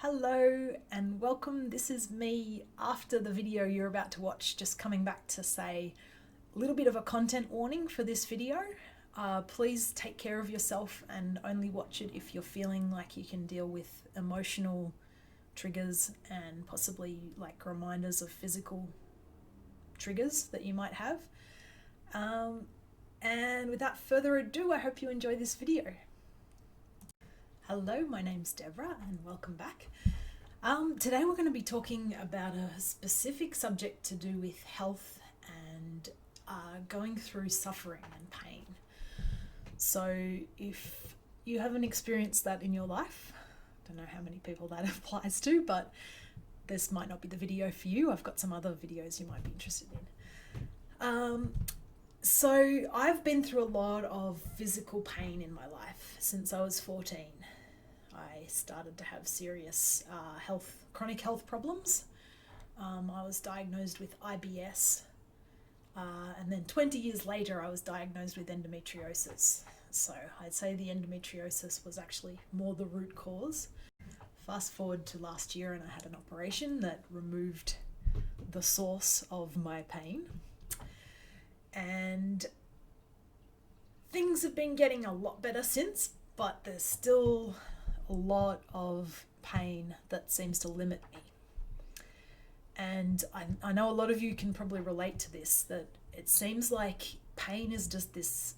Hello and welcome. This is me after the video you're about to watch, just coming back to say a little bit of a content warning for this video. Please take care of yourself and only watch it if you're feeling like you can deal with emotional triggers and possibly like reminders of physical triggers that you might have. And without further ado, I hope you enjoy this video. Hello, my name's Deborah and welcome back. Today we're going to be talking about a specific subject to do with health and going through suffering and pain. So if you haven't experienced that in your life, I don't know how many people that applies to, but this might not be the video for you. I've got some other videos you might be interested in. So I've been through a lot of physical pain in my life since I was 14. I started to have serious chronic health problems. I was diagnosed with IBS, and then 20 years later I was diagnosed with endometriosis. So I'd say the endometriosis was actually more the root cause. Fast forward to last year and I had an operation that removed the source of my pain. And things have been getting a lot better since, but there's still a lot of pain that seems to limit me. And I know a lot of you can probably relate to this, that it seems like pain is just this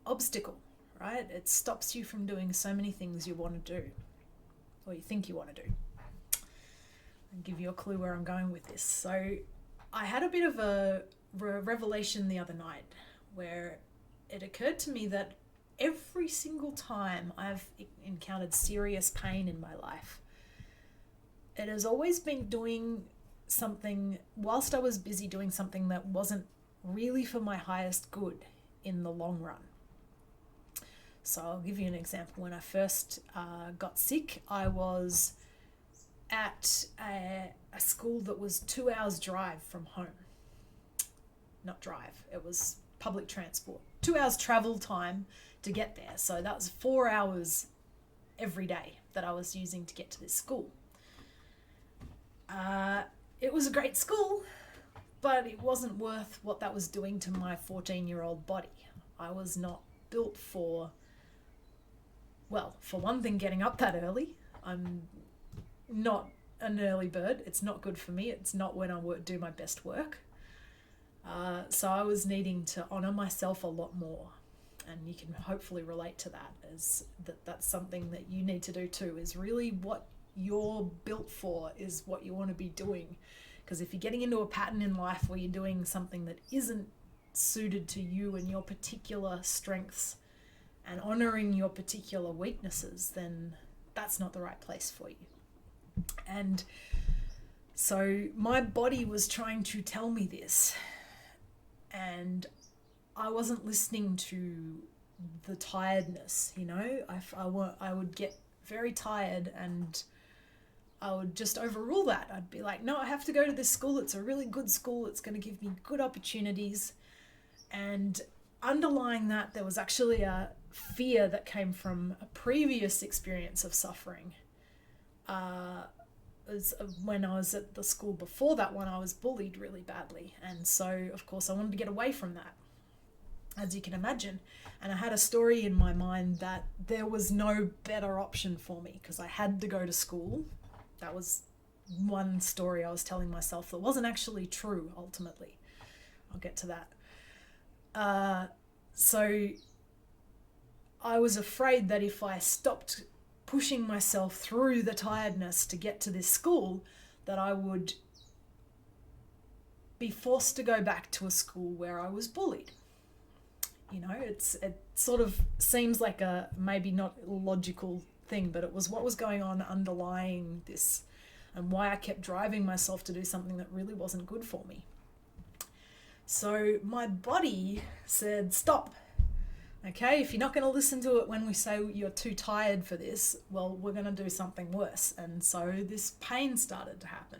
obstacle, right? It stops you from doing so many things you want to do, or you think you want to do. I'll give you a clue where I'm going with this. So I had a bit of a revelation the other night where it occurred to me that every single time I've encountered serious pain in my life, it has always been doing something, whilst I was busy doing something that wasn't really for my highest good in the long run. So I'll give you an example. When I first got sick, I was at a school that was 2 hours drive from home. Not drive, it was public transport. 2 hours travel time to get there. So that was 4 hours every day that I was using to get to this school. It was a great school, but it wasn't worth what that was doing to my 14-year-old body. I was not built for one thing, getting up that early. I'm not an early bird. It's not good for me. It's not when I do my best work. So I was needing to honor myself a lot more, and you can hopefully relate to that, as that's something that you need to do too, is really what you're built for is what you want to be doing. Because if you're getting into a pattern in life where you're doing something that isn't suited to you and your particular strengths and honoring your particular weaknesses, then that's not the right place for you. And so my body was trying to tell me this, and I wasn't listening to the tiredness, you know. I would get very tired and I would just overrule that. I'd be like, no, I have to go to this school. It's a really good school. It's going to give me good opportunities. And underlying that, there was actually a fear that came from a previous experience of suffering. When I was at the school before that one, I was bullied really badly. And so, of course, I wanted to get away from that, as you can imagine. And I had a story in my mind that there was no better option for me because I had to go to school. That was one story I was telling myself that wasn't actually true, ultimately. I'll get to that. So I was afraid that if I stopped pushing myself through the tiredness to get to this school, that I would be forced to go back to a school where I was bullied. You know, it sort of seems like a maybe not logical thing, but it was what was going on underlying this and why I kept driving myself to do something that really wasn't good for me. So my body said, stop. Okay, if you're not going to listen to it when we say you're too tired for this, well, we're going to do something worse. And so this pain started to happen.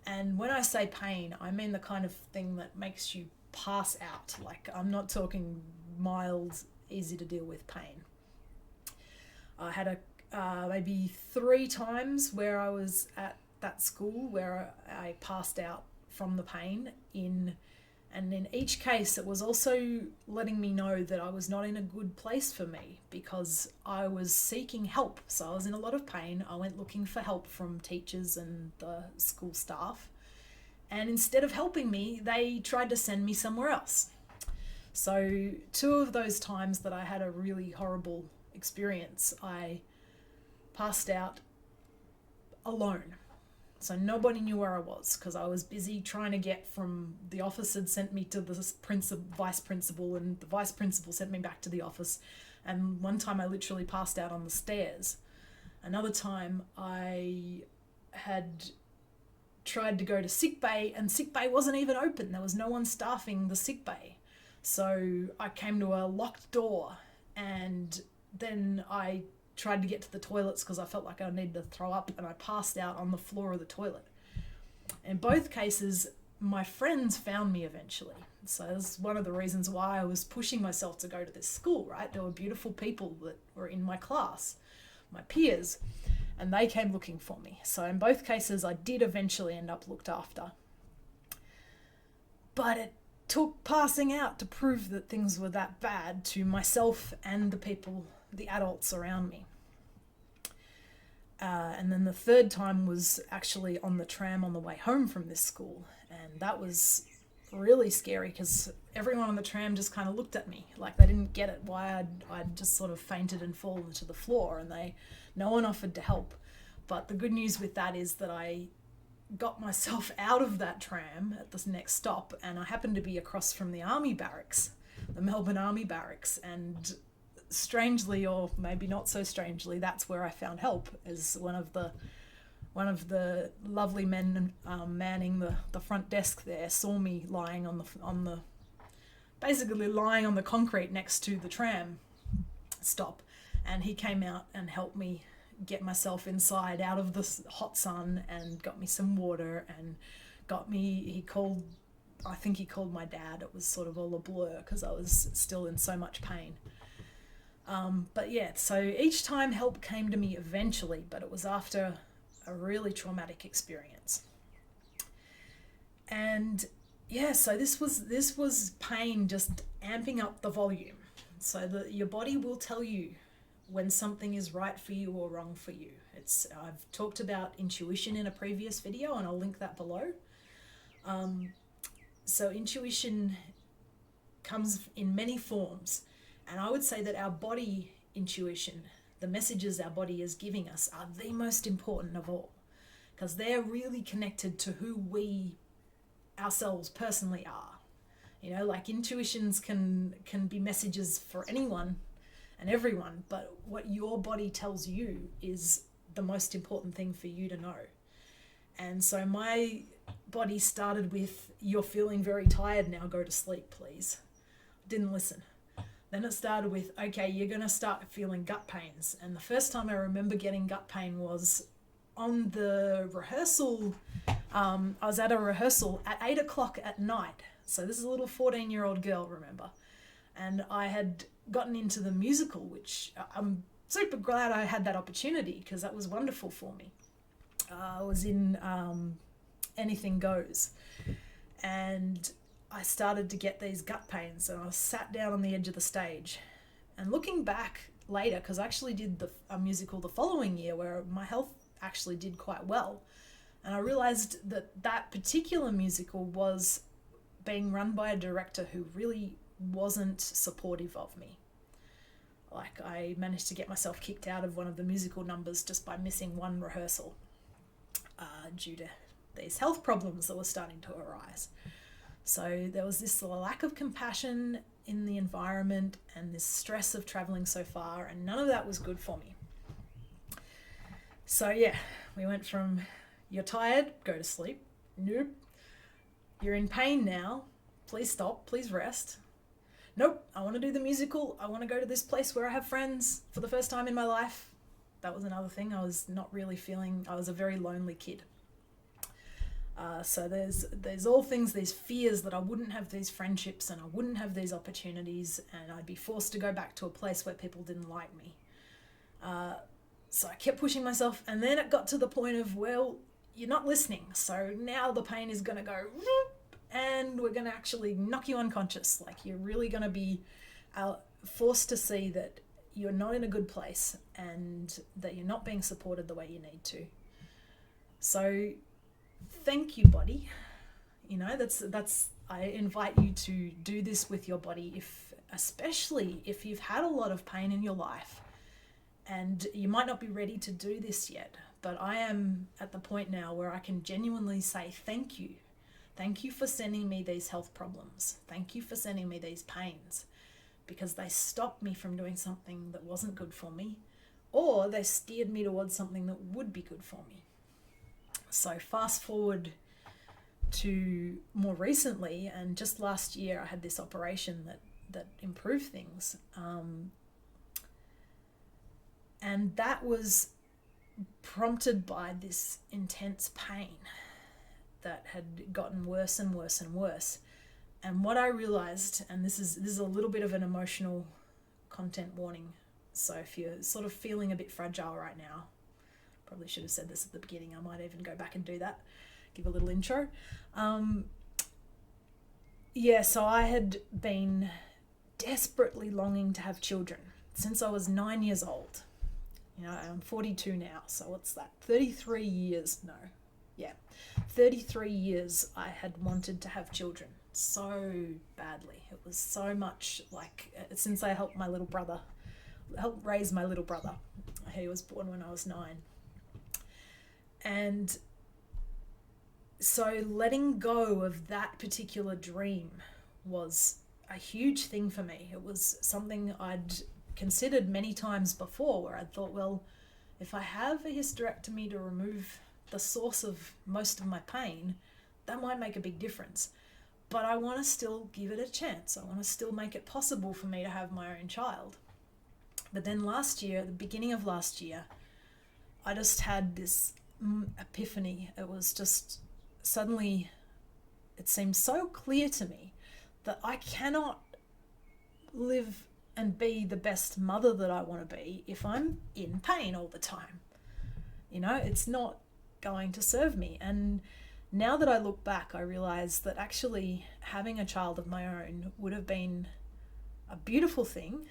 And when I say pain, I mean the kind of thing that makes you pass out. Like, I'm not talking mild, easy to deal with pain. I had maybe 3 times where I was at that school where I passed out from the pain and in each case it was also letting me know that I was not in a good place for me because I was seeking help. So I was in a lot of pain. I went looking for help from teachers and the school staff. And instead of helping me, they tried to send me somewhere else. So 2 of those times that I had a really horrible experience, I passed out alone. So nobody knew where I was because I was busy trying to get from the office had sent me to the vice principal, and the vice principal sent me back to the office. And one time I literally passed out on the stairs. Another time I had tried to go to sick bay, and sick bay wasn't even open. There was no one staffing the sick bay. So I came to a locked door, and then I tried to get to the toilets because I felt like I needed to throw up, and I passed out on the floor of the toilet. In both cases, my friends found me eventually. So that's one of the reasons why I was pushing myself to go to this school, right? There were beautiful people that were in my class, my peers, and they came looking for me. So in both cases, I did eventually end up looked after. But it took passing out to prove that things were that bad to myself and the people, the adults around me. And then the third time was actually on the tram on the way home from this school. And that was really scary because everyone on the tram just kind of looked at me like they didn't get it, why I'd just sort of fainted and fallen to the floor, and no one offered to help. But the good news with that is that I got myself out of that tram at this next stop, and I happened to be across from the army barracks, the Melbourne Army Barracks, and strangely, or maybe not so strangely, that's where I found help, as one of the lovely men manning the front desk there saw me lying basically lying on the concrete next to the tram stop, and he came out and helped me get myself inside out of the hot sun and got me some water and I think he called my dad. It was sort of all a blur because I was still in so much pain. But yeah, so each time help came to me eventually, but it was after a really traumatic experience. And yeah, so this was pain just amping up the volume. So that your body will tell you when something is right for you or wrong for you. I've talked about intuition in a previous video, and I'll link that below. So intuition comes in many forms. And I would say that our body intuition, the messages our body is giving us, are the most important of all, because they're really connected to who we ourselves personally are. You know, like intuitions can be messages for anyone and everyone, but what your body tells you is the most important thing for you to know. And so my body started with, "You're feeling very tired now, go to sleep, please." Didn't listen. Then it started with, "Okay, you're going to start feeling gut pains." And the first time I remember getting gut pain was on the rehearsal. I was at a rehearsal at 8 o'clock at night. So this is a little 14-year-old girl, remember. And I had gotten into the musical, which I'm super glad I had that opportunity because that was wonderful for me. I was in Anything Goes. And I started to get these gut pains, and I sat down on the edge of the stage. And looking back later, because I actually did a musical the following year where my health actually did quite well, and I realized that particular musical was being run by a director who really wasn't supportive of me. Like, I managed to get myself kicked out of one of the musical numbers just by missing one rehearsal due to these health problems that were starting to arise. So there was this lack of compassion in the environment and this stress of traveling so far, and none of that was good for me. So yeah, we went from, "You're tired, go to sleep." Nope. "You're in pain now, please stop, please rest." Nope, I want to do the musical. I want to go to this place where I have friends for the first time in my life. That was another thing. I was not really feeling, I was a very lonely kid. So there's all things, these fears that I wouldn't have these friendships and I wouldn't have these opportunities and I'd be forced to go back to a place where people didn't like me. So I kept pushing myself, and then it got to the point of, well, you're not listening. So now the pain is going to go, and we're going to actually knock you unconscious. Like, you're really going to be forced to see that you're not in a good place and that you're not being supported the way you need to. So thank you, body. You know, that's I invite you to do this with your body, especially if you've had a lot of pain in your life. And you might not be ready to do this yet, but I am at the point now where I can genuinely say thank you. Thank you for sending me these health problems. Thank you for sending me these pains, because they stopped me from doing something that wasn't good for me, or they steered me towards something that would be good for me. So fast forward to more recently, and just last year I had this operation that improved things. And that was prompted by this intense pain that had gotten worse and worse and worse. And what I realized, and this is a little bit of an emotional content warning, so if you're sort of feeling a bit fragile right now, probably should have said this at the beginning, I might even go back and do that, give a little intro. So I had been desperately longing to have children since I was 9 years old. You know, I'm 42 now, so what's that? 33 years I had wanted to have children so badly. It was so much like, since I helped raise my little brother. He was born when I was 9. And so letting go of that particular dream was a huge thing for me. It was something I'd considered many times before, where I thought, well, if I have a hysterectomy to remove the source of most of my pain, that might make a big difference. But I want to still give it a chance. I want to still make it possible for me to have my own child. But then last year, at the beginning of last year, I just had this epiphany. It was just suddenly, it seemed so clear to me that I cannot live and be the best mother that I want to be if I'm in pain all the time. You know, it's not going to serve me. And now that I look back, I realize that actually having a child of my own would have been a beautiful thing,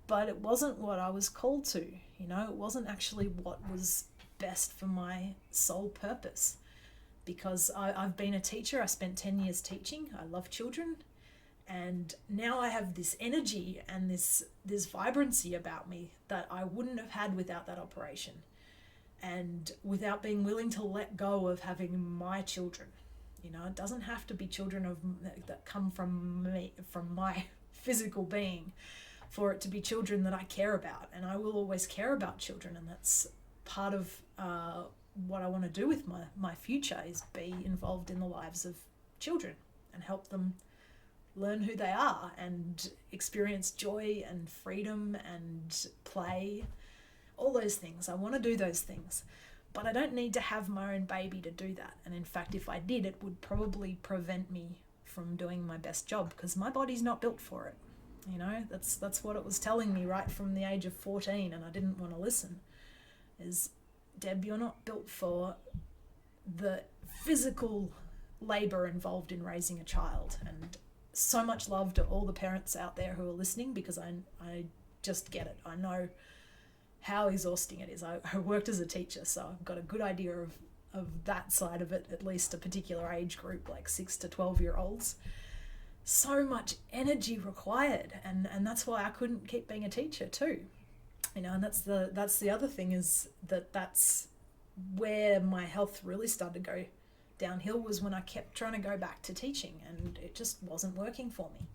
but it wasn't what I was called to. You know, it wasn't actually what was best for my sole purpose, because I've been a teacher. I spent 10 years teaching. I love children. And now I have this energy and this vibrancy about me that I wouldn't have had without that operation, and without being willing to let go of having my children. You know, it doesn't have to be children that come from me, from my physical being, for it to be children that I care about. And I will always care about children, and that's part of what I want to do with my future, is be involved in the lives of children and help them learn who they are and experience joy and freedom and play, all those things. I want to do those things, but I don't need to have my own baby to do that. And in fact, if I did, it would probably prevent me from doing my best job, because my body's not built for it. You know, that's what it was telling me right from the age of 14, and I didn't want to listen. Is, Deb, you're not built for the physical labor involved in raising a child. And so much love to all the parents out there who are listening, because I just get it. I know how exhausting it is. I worked as a teacher, so I've got a good idea of that side of it, at least a particular age group, like 6 to 12-year-olds. So much energy required, and that's why I couldn't keep being a teacher too. You know, and that's the other thing, is that's where my health really started to go downhill, was when I kept trying to go back to teaching, and it just wasn't working for me.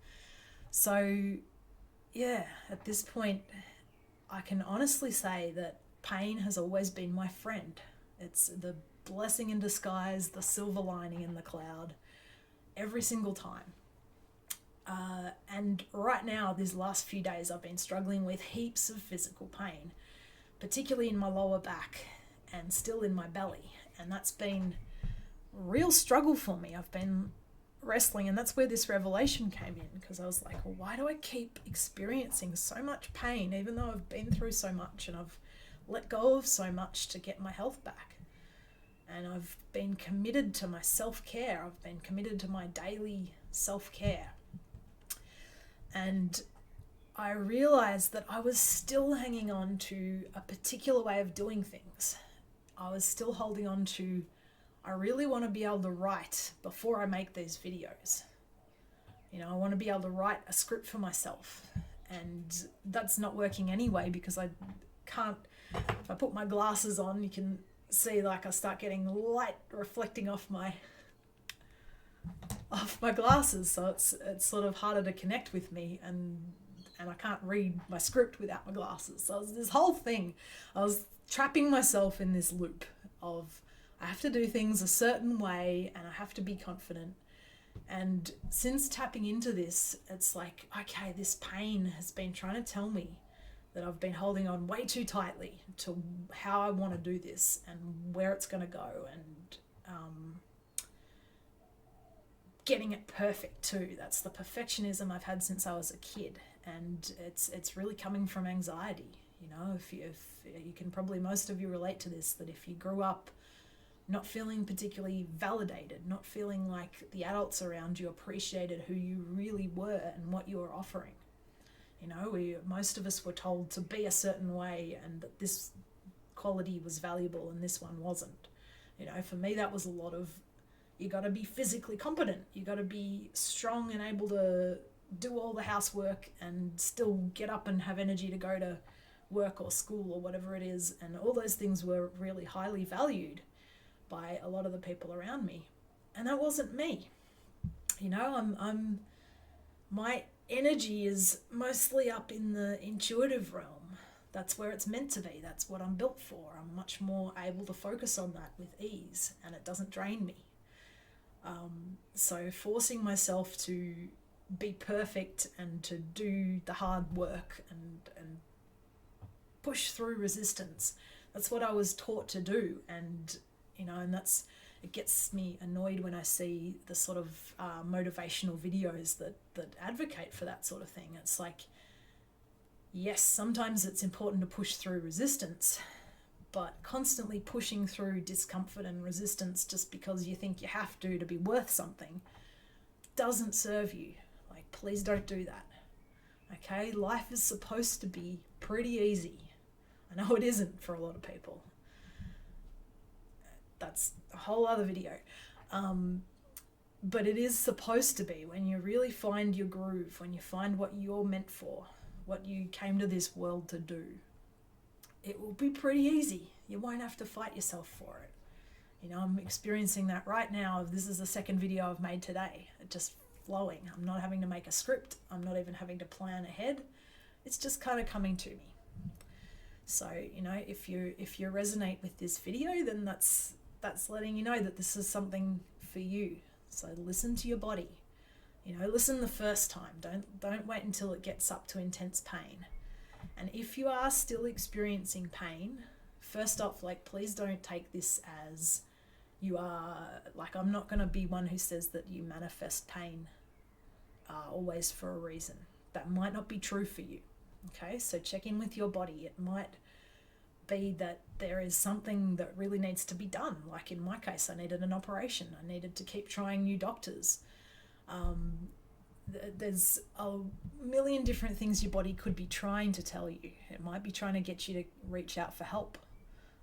So yeah, at this point, I can honestly say that pain has always been my friend. It's the blessing in disguise, the silver lining in the cloud, every single time. And right now, these last few days, I've been struggling with heaps of physical pain, particularly in my lower back and still in my belly. And that's been a real struggle for me. I've been wrestling, and that's where this revelation came in, because I was like, well, why do I keep experiencing so much pain, even though I've been through so much and I've let go of so much to get my health back. And I've been committed to my self-care. I've been committed to my daily self-care. And I realized that I was still hanging on to a particular way of doing things. I was still holding on to, I really want to be able to write before I make these videos. You know, I want to be able to write a script for myself. And that's not working anyway, because I can't, if I put my glasses on, you can see like I start getting light reflecting off my glasses, so it's sort of harder to connect with me, and I can't read my script without my glasses. So it was this whole thing, I was trapping myself in this loop of I have to do things a certain way and I have to be confident. And since tapping into this, it's like, okay, this pain has been trying to tell me that I've been holding on way too tightly to how I want to do this and where it's going to go, and getting it perfect too. That's the perfectionism I've had since I was a kid, and it's really coming from anxiety. You know, if you can probably, most of you relate to this, that if you grew up not feeling particularly validated, not feeling like the adults around you appreciated who you really were and what you were offering. You know, most of us were told to be a certain way and that this quality was valuable and this one wasn't. You know, for me, that was a lot of, you got to be physically competent. You got to be strong and able to do all the housework and still get up and have energy to go to work or school or whatever it is. And all those things were really highly valued by a lot of the people around me. And that wasn't me. You know, my energy is mostly up in the intuitive realm. That's where it's meant to be. That's what I'm built for. I'm much more able to focus on that with ease, and it doesn't drain me. So forcing myself to be perfect and to do the hard work and push through resistance, that's what I was taught to do. And you know, and it gets me annoyed when I see the sort of motivational videos that advocate for that sort of thing. It's like, yes, sometimes it's important to push through resistance, but constantly pushing through discomfort and resistance just because you think you have to be worth something doesn't serve you. Like, please don't do that. Okay? Life is supposed to be pretty easy. I know it isn't for a lot of people. That's a whole other video. But it is supposed to be. When you really find your groove, when you find what you're meant for, what you came to this world to do, it will be pretty easy. You won't have to fight yourself for it. You know, I'm experiencing that right now. This is the second video I've made today. It's just flowing. I'm not having to make a script. I'm not even having to plan ahead. It's just kind of coming to me. So, you know, if you resonate with this video, then that's letting you know that this is something for you. So listen to your body. You know, listen the first time. Don't wait until it gets up to intense pain. And if you are still experiencing pain, first off, like, please don't take this as you are, like, I'm not going to be one who says that you manifest pain always for a reason. That might not be true for you. Okay, so check in with your body. It might be that there is something that really needs to be done. Like in my case, I needed an operation. I needed to keep trying new doctors. There's a million different things your body could be trying to tell you. It might be trying to get you to reach out for help,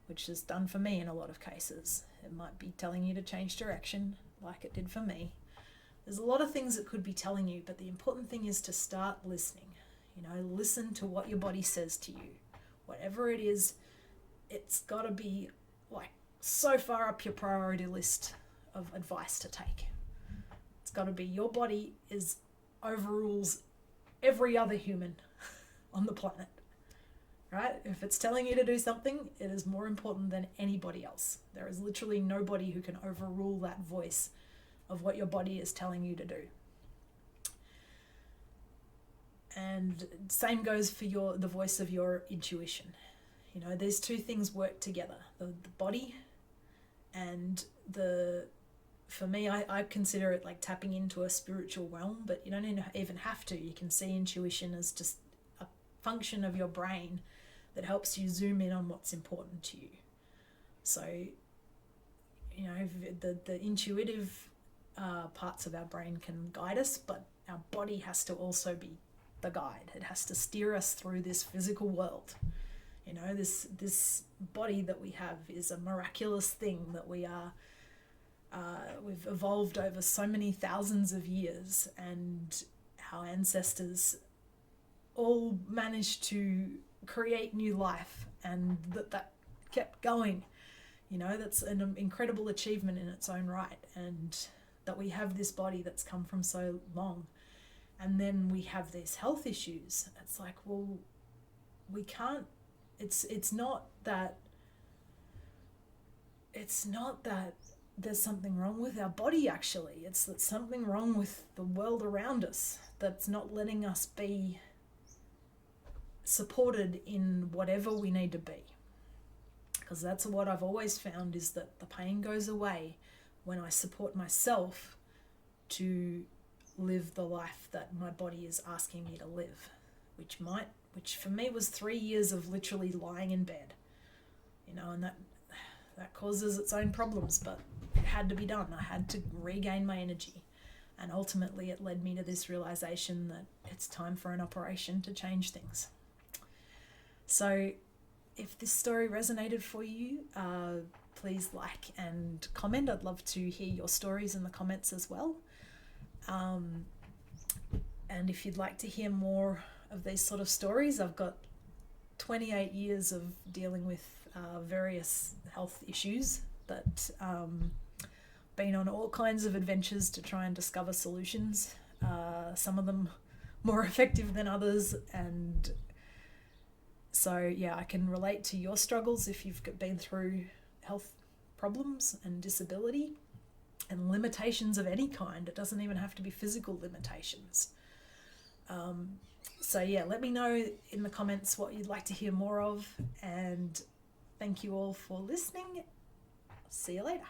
which is done for me in a lot of cases. It might be telling you to change direction, like it did for me. There's a lot of things it could be telling you, but the important thing is to start listening. You know, listen to what your body says to you. Whatever it is, it's got to be like so far up your priority list of advice to take. It's got to be, your body overrules every other human on the planet, right? If it's telling you to do something, it is more important than anybody else. There is literally nobody who can overrule that voice of what your body is telling you to do. And same goes for the voice of your intuition. You know, these two things work together. The body and for me, I consider it like tapping into a spiritual realm, but you don't even have to. You can see intuition as just a function of your brain that helps you zoom in on what's important to you. So, you know, the intuitive parts of our brain can guide us, but our body has to also be the guide. It has to steer us through this physical world. You know, this body that we have is a miraculous thing that we've evolved over so many thousands of years, and our ancestors all managed to create new life, and that kept going. You know, that's an incredible achievement in its own right, and that we have this body that's come from so long. And then we have these health issues. It's like, well, we can't, it's not that there's something wrong with our body, actually. It's that something wrong with the world around us that's not letting us be supported in whatever we need to be. Because that's what I've always found, is that the pain goes away when I support myself to live the life that my body is asking me to live, which for me was 3 years of literally lying in bed, you know, and that causes its own problems, but it had to be done. I had to regain my energy, and ultimately it led me to this realization that it's time for an operation to change things. So if this story resonated for you, please like and comment. I'd love to hear your stories in the comments as well. And if you'd like to hear more of these sort of stories, I've got 28 years of dealing with various health issues that been on all kinds of adventures to try and discover solutions, some of them more effective than others. And so, yeah, I can relate to your struggles if you've been through health problems and disability and limitations of any kind. It doesn't even have to be physical limitations. So yeah, let me know in the comments what you'd like to hear more of, and thank you all for listening. See you later.